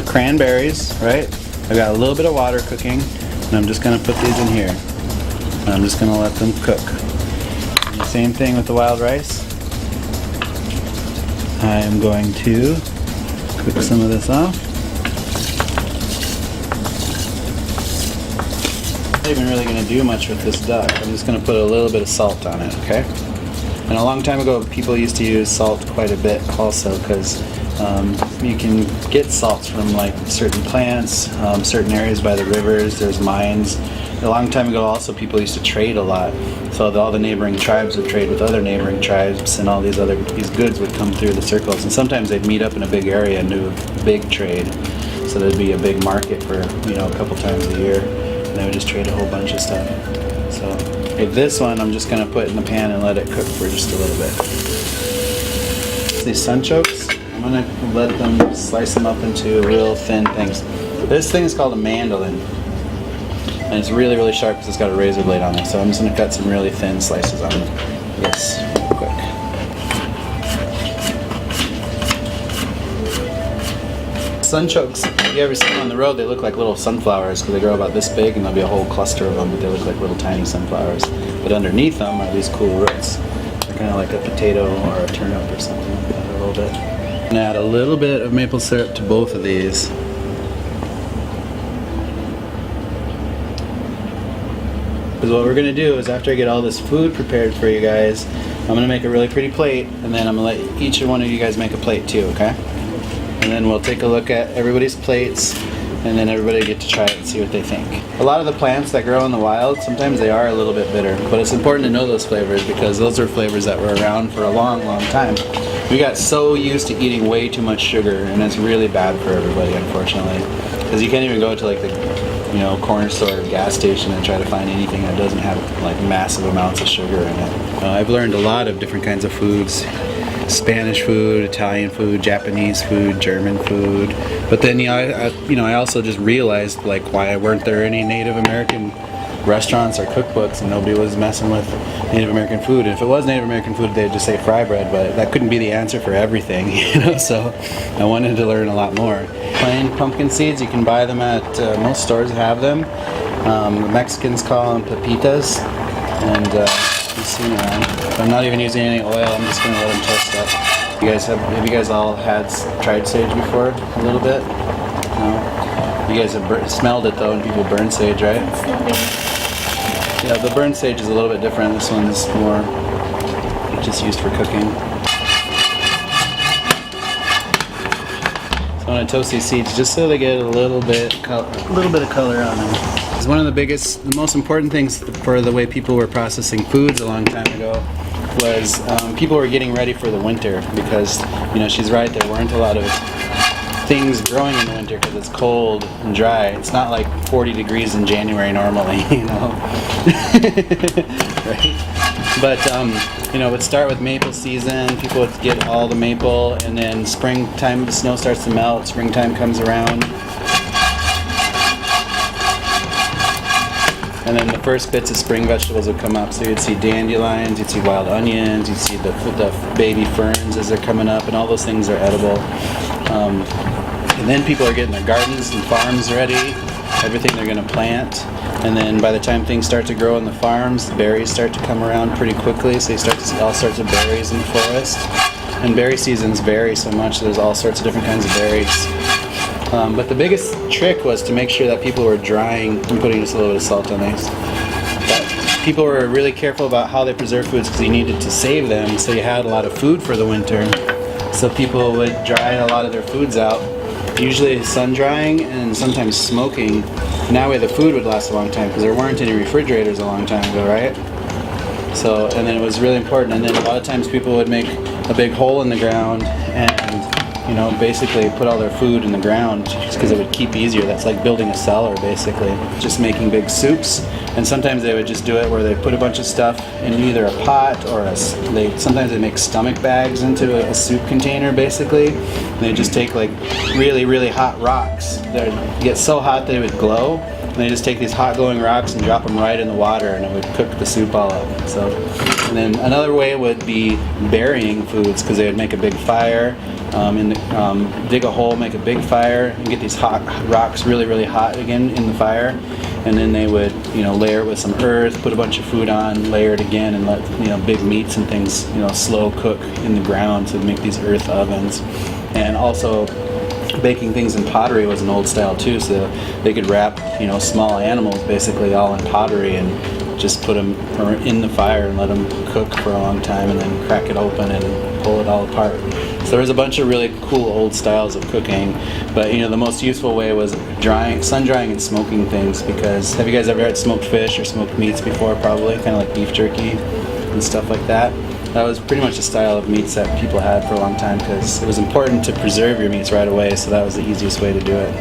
the cranberries, right? I've got a little bit of water cooking, and I'm just gonna put these in here. And I'm just gonna let them cook. And the same thing with the wild rice. I am going to cook some of this off. I'm not even really going to do much with this duck. I'm just going to put a little bit of salt on it, okay? And a long time ago, people used to use salt quite a bit also because you can get salts from like certain plants, certain areas by the rivers, there's mines. A long time ago also people used to trade a lot. So all the neighboring tribes would trade with other neighboring tribes, and all these goods would come through the circles. And sometimes they'd meet up in a big area and do a big trade. So there'd be a big market for, you know, a couple times a year. And they would just trade a whole bunch of stuff. So this one I'm just gonna put in the pan and let it cook for just a little bit. These sunchokes, I'm gonna let them slice them up into real thin things. This thing is called a mandolin. And it's really, really sharp because it's got a razor blade on it. So I'm just gonna cut some really thin slices on this real quick. Sunchokes, if you ever see them on the road, they look like little sunflowers because they grow about this big and there'll be a whole cluster of them, but they look like little tiny sunflowers. But underneath them are these cool roots. They're kind of like a potato or a turnip or something like that, a little bit. I'm gonna add a little bit of maple syrup to both of these. Because what we're gonna do is after I get all this food prepared for you guys, I'm gonna make a really pretty plate, and then I'm gonna let each one of you guys make a plate too, okay? And then we'll take a look at everybody's plates, and then everybody get to try it and see what they think. A lot of the plants that grow in the wild, sometimes they are a little bit bitter, but it's important to know those flavors because those are flavors that were around for a long, long time. We got so used to eating way too much sugar, and it's really bad for everybody, unfortunately. Because you can't even go to like the, you know, corner store or gas station and try to find anything that doesn't have like massive amounts of sugar in it. I've learned a lot of different kinds of foods. Spanish food, Italian food, Japanese food, German food. But then I also just realized like why weren't there any Native American restaurants or cookbooks and nobody was messing with Native American food. And if it was Native American food, they'd just say fry bread, but that couldn't be the answer for everything, you know. So I wanted to learn a lot more. Plain pumpkin seeds, you can buy them at most stores have them. The Mexicans call them pepitas, and you see them. I'm not even using any oil. I'm just gonna let them toast up. Have you guys all tried sage before? A little bit? No. You guys have smelled it though, and people burn sage, right? Yeah, the burn sage is a little bit different. This one is more just used for cooking. So I'm gonna toast these seeds just so they get a little bit of color on them. It's one of the most important things for the way people were processing foods a long time ago was people were getting ready for the winter because, you know, she's right, there weren't a lot of things growing in the winter because it's cold and dry. It's not like 40 degrees in January normally, you know. Right? But, you know, it would start with maple season. People would get all the maple, and then springtime, the snow starts to melt, springtime comes around. And then the first bits of spring vegetables would come up. So you'd see dandelions, you'd see wild onions, you'd see the baby ferns as they're coming up, and all those things are edible. And then people are getting their gardens and farms ready, everything they're going to plant. And then by the time things start to grow on the farms, the berries start to come around pretty quickly. So you start to see all sorts of berries in the forest. And berry seasons vary so much, there's all sorts of different kinds of berries. But the biggest trick was to make sure that people were drying. I'm putting just a little bit of salt on these. But people were really careful about how they preserve foods because you needed to save them, so you had a lot of food for the winter. So people would dry a lot of their foods out, usually sun drying and sometimes smoking. And that way the food would last a long time because there weren't any refrigerators a long time ago, right? So, and then it was really important. And then a lot of times people would make a big hole in the ground and, you know, basically put all their food in the ground just because it would keep easier. That's like building a cellar, basically. Just making big soups. And sometimes they would just do it where they put a bunch of stuff in either a pot or sometimes they make stomach bags into a soup container, basically. And they just take like really, really hot rocks. They'd get so hot they would glow. And they just take these hot glowing rocks and drop them right in the water, and it would cook the soup all up. So, and then another way would be burying foods, because they would make a big fire dig a hole, make a big fire, and get these hot rocks really hot again in the fire. And then they would, layer it with some earth, put a bunch of food on, layer it again, and let big meats and things, slow cook in the ground to make these earth ovens. And also, baking things in pottery was an old style too, so they could wrap, small animals basically all in pottery and just put them in the fire and let them cook for a long time, and then crack it open and pull it all apart. So there was a bunch of really cool old styles of cooking, but the most useful way was sun drying and smoking things. Because have you guys ever had smoked fish or smoked meats before? Probably, kind of like beef jerky and stuff like that. That was pretty much a style of meats that people had for a long time, because it was important to preserve your meats right away, so that was the easiest way to do it.